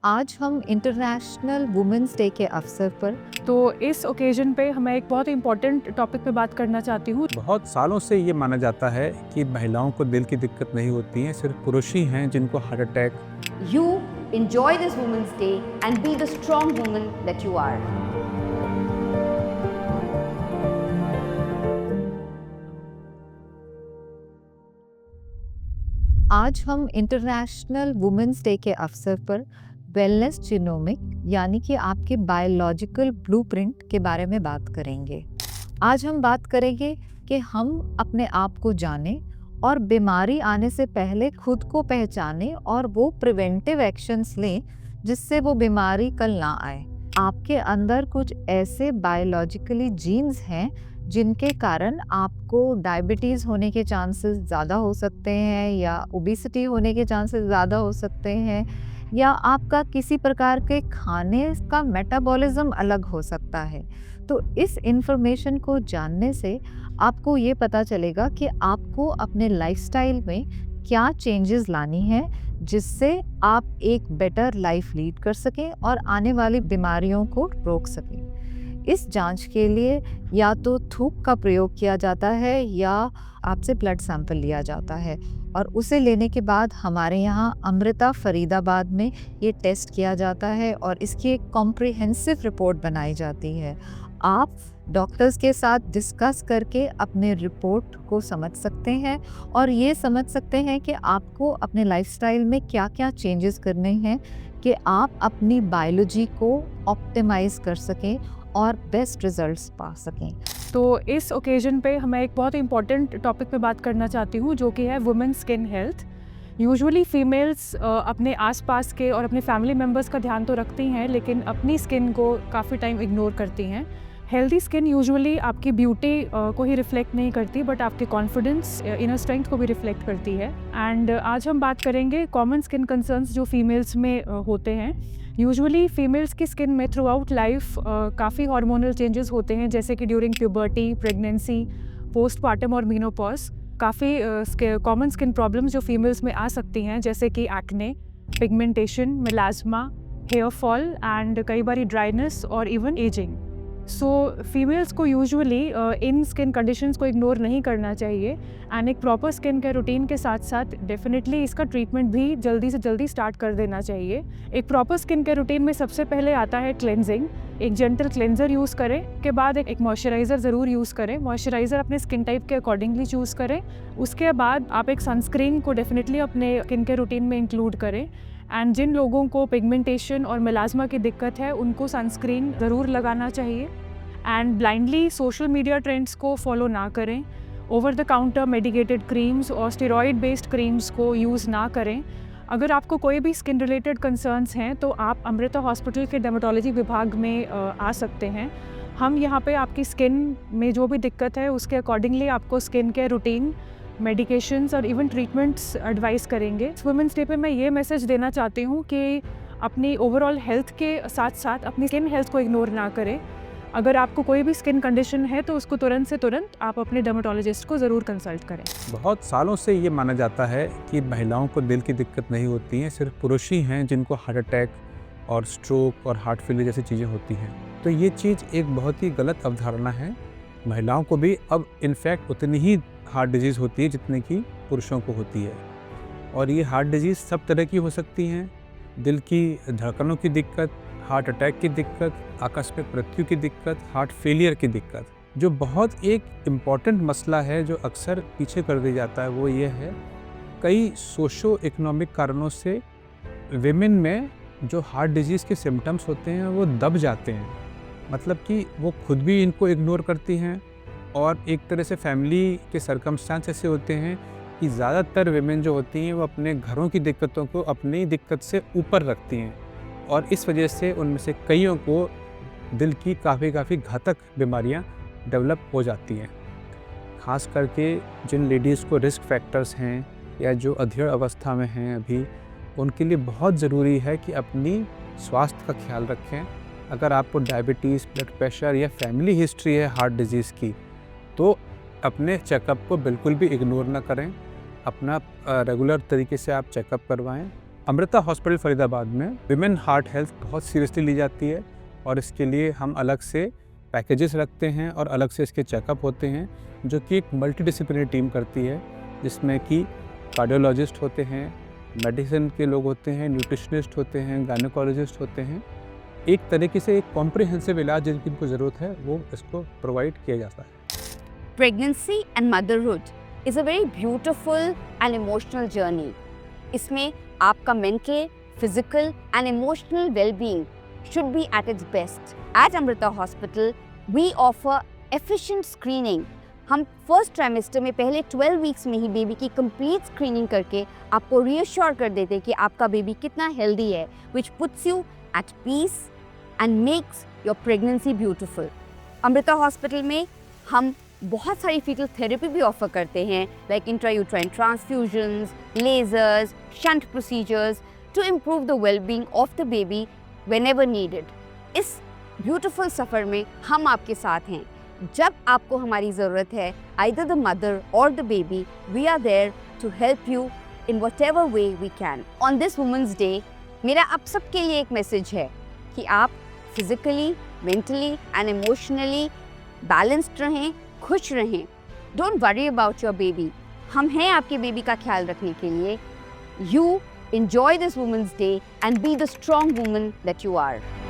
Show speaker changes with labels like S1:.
S1: आज हम international women's day के अवसर पर
S2: तो इस ओकेजन पे मैं एक बहुत इम्पोर्टेंट टॉपिक पे बात करना चाहती हूँ।
S3: बहुत सालों से ये माना जाता है कि महिलाओं को दिल की दिक्कत नहीं होती है, सिर्फ पुरुष ही हैं जिनको heart attack.
S4: You enjoy this Women's Day and be the strong woman that you are.
S1: आज हम इंटरनेशनल वुमेंस डे के अवसर पर वेलनेस जीनोमिक यानी कि आपके बायोलॉजिकल ब्लूप्रिंट के बारे में बात करेंगे। आज हम बात करेंगे कि हम अपने आप को जानें और बीमारी आने से पहले खुद को पहचानें और वो प्रिवेंटिव एक्शंस लें जिससे वो बीमारी कल ना आए। आपके अंदर कुछ ऐसे बायोलॉजिकली जीन्स हैं जिनके कारण आपको डायबिटीज़ होने के चांसेस ज़्यादा हो सकते हैं या ओबेसिटी होने के चांसेस ज़्यादा हो सकते हैं या आपका किसी प्रकार के खाने का मेटाबॉलिज्म अलग हो सकता है। तो इस इन्फॉर्मेशन को जानने से आपको ये पता चलेगा कि आपको अपने लाइफस्टाइल में क्या चेंजेस लानी है जिससे आप एक बेटर लाइफ लीड कर सकें और आने वाली बीमारियों को रोक सकें। इस जांच के लिए या तो थूक का प्रयोग किया जाता है या आपसे ब्लड सैंपल लिया जाता है और उसे लेने के बाद हमारे यहाँ अमृता फरीदाबाद में ये टेस्ट किया जाता है और इसकी एक कॉम्प्रिहेंसिव रिपोर्ट बनाई जाती है। आप डॉक्टर्स के साथ डिस्कस करके अपने रिपोर्ट को समझ सकते हैं और ये समझ सकते हैं कि आपको अपने लाइफस्टाइल में क्या क्या चेंजेस करने हैं कि आप अपनी बायोलॉजी को ऑप्टिमाइज़ कर सकें और बेस्ट रिजल्ट्स पा सकें।
S2: तो इस ओकेजन पे मैं एक बहुत इम्पोर्टेंट टॉपिक पे बात करना चाहती हूँ जो कि है women skin health. Usually females अपने आसपास के और अपने फैमिली मेम्बर्स का ध्यान तो रखती हैं लेकिन अपनी स्किन को काफ़ी टाइम इग्नोर करती हैं। हेल्दी स्किन यूजुअली आपकी ब्यूटी को ही रिफ्लेक्ट नहीं करती बट आपके कॉन्फिडेंस, इनर स्ट्रेंथ को भी रिफ्लेक्ट करती है। एंड आज हम बात करेंगे कॉमन स्किन कंसर्न्स जो फीमेल्स में होते हैं। यूजुअली फीमेल्स की स्किन में थ्रू आउट लाइफ काफ़ी हार्मोनल चेंजेस होते हैं जैसे कि ड्यूरिंग प्यूबर्टी, प्रेगनेंसी, पोस्टपार्टम और मीनोपॉज। काफ़ी कॉमन स्किन प्रॉब्लम्स जो फीमेल्स में आ सकती हैं जैसे कि acne, pigmentation, melasma, hair fall and कई बार ड्राइनेस और इवन एजिंग। सो फीमेल्स को यूजुअली इन स्किन कंडीशंस को इग्नोर नहीं करना चाहिए एंड एक प्रॉपर स्किन केयर रूटीन के साथ साथ डेफिनेटली इसका ट्रीटमेंट भी जल्दी से जल्दी स्टार्ट कर देना चाहिए। एक प्रॉपर स्किन केयर रूटीन में सबसे पहले आता है क्लेंजिंग। एक जेंटल क्लेंजर यूज़ करें के बाद एक मॉइस्चराइज़र ज़रूर यूज़ करें। मॉइस्चराइज़र अपने स्किन टाइप के अकॉर्डिंगली चूज़ करें। उसके बाद आप एक सनस्क्रीन को डेफिनेटली अपने स्किन केयर रूटीन में इंक्लूड करें। एंड जिन लोगों को पिगमेंटेशन और मेलास्मा की दिक्कत है उनको सनस्क्रीन ज़रूर लगाना चाहिए। And blindly social media trends को फॉलो ना करें। Over the counter medicated creams और स्टेरॉइड बेस्ड क्रीम्स को यूज़ ना करें। अगर आपको कोई भी स्किन रिलेटेड कंसर्न्स हैं तो आप अमृता हॉस्पिटल के डर्मेटोलॉजी विभाग में आ सकते हैं। हम यहाँ पे आपकी स्किन में जो भी दिक्कत है उसके अकॉर्डिंगली आपको स्किन केयर रूटीन, मेडिकेशंस और इवन ट्रीटमेंट्स एडवाइस करेंगे। वुमेंस डे पे मैं ये मैसेज देना चाहती हूँ कि अपनी ओवरऑल हेल्थ के साथ साथ अपनी स्किन हेल्थ को इग्नोर ना करें। अगर आपको कोई भी स्किन कंडीशन है तो उसको तुरंत से तुरंत आप अपने डर्मेटोलॉजिस्ट को ज़रूर कंसल्ट करें।
S3: बहुत सालों से ये माना जाता है कि महिलाओं को दिल की दिक्कत नहीं होती है, सिर्फ पुरुष ही हैं जिनको हार्ट अटैक और स्ट्रोक और हार्ट फेलियर जैसी चीज़ें होती हैं। तो ये चीज़ एक बहुत ही गलत अवधारणा है। महिलाओं को भी अब इनफैक्ट उतनी ही हार्ट डिजीज़ होती है जितनी कि पुरुषों को होती है और ये हार्ट डिजीज़ सब तरह की हो सकती हैं। दिल की धड़कनों की दिक्कत, हार्ट अटैक की दिक्कत, आकस्मिक मृत्यु की दिक्कत, हार्ट फेलियर की दिक्कत। जो बहुत एक इम्पॉर्टेंट मसला है जो अक्सर पीछे कर दिया जाता है वो ये है, कई सोशो इकोनॉमिक कारणों से विमेन में जो हार्ट डिजीज़ के सिम्टम्स होते हैं वो दब जाते हैं। मतलब कि वो खुद भी इनको इग्नोर करती हैं और एक तरह से फैमिली के सर्कमस्टांस ऐसे होते हैं कि ज़्यादातर विमेन जो होती हैं वो अपने घरों की दिक्कतों को अपनी दिक्कत से ऊपर रखती हैं और इस वजह से उनमें से कईयों को दिल की काफ़ी घातक बीमारियां डेवलप हो जाती हैं। ख़ास करके जिन लेडीज़ को रिस्क फैक्टर्स हैं या जो अधेड़ अवस्था में हैं अभी, उनके लिए बहुत ज़रूरी है कि अपनी स्वास्थ्य का ख्याल रखें। अगर आपको डायबिटीज़, ब्लड प्रेशर या फैमिली हिस्ट्री है हार्ट डिजीज़ की तो अपने चेकअप को बिल्कुल भी इग्नोर ना करें। अपना रेगुलर तरीके से आप चेकअप करवाएं अमृता हॉस्पिटल फरीदाबाद में विमेन हार्ट हेल्थ बहुत सीरियसली ली जाती है और इसके लिए हम अलग से पैकेजेस रखते हैं और अलग से इसके चेकअप होते हैं, जो कि एक मल्टीडिसिप्लिनरी टीम करती है, जिसमें कि कार्डियोलॉजिस्ट होते हैं, मेडिसिन के लोग होते हैं, न्यूट्रिशनिस्ट होते हैं, गायनेकोलॉजिस्ट होते हैं। एक तरीके से एक कॉम्प्रिहेंसिव इलाज जिनको ज़रूरत है वो इसको प्रोवाइड किया जाता है।
S4: Pregnancy and motherhood is a very beautiful and emotional journey. इसमें आपका mental, physical and emotional well-being should be at its best. At Amrita Hospital, we offer efficient screening. हम फर्स्ट ट्राइमेस्टर में पहले 12 वीक्स में ही baby की complete screening करके आपको reassure कर देते कि आपका बेबी कितना हेल्दी है, which puts you at peace and makes your pregnancy beautiful. Amrita hospital में हम बहुत सारी फीटल थेरेपी भी ऑफर करते हैं, like intrauterine transfusions, lasers, shunt procedures to improve the wellbeing of the baby whenever needed. इस ब्यूटीफुल सफ़र में हम आपके साथ हैं। जब आपको हमारी ज़रूरत है, आइदर द मदर और the baby, we are there to help you in whatever way we can. On this Women's Day मेरा आप सबके लिए एक मैसेज है कि आप physically, mentally and emotionally balanced रहें, खुश रहें। Don't worry about your baby, हम हैं आपके बेबी का ख्याल रखने के लिए। You enjoy this Women's Day and be the strong woman that you are.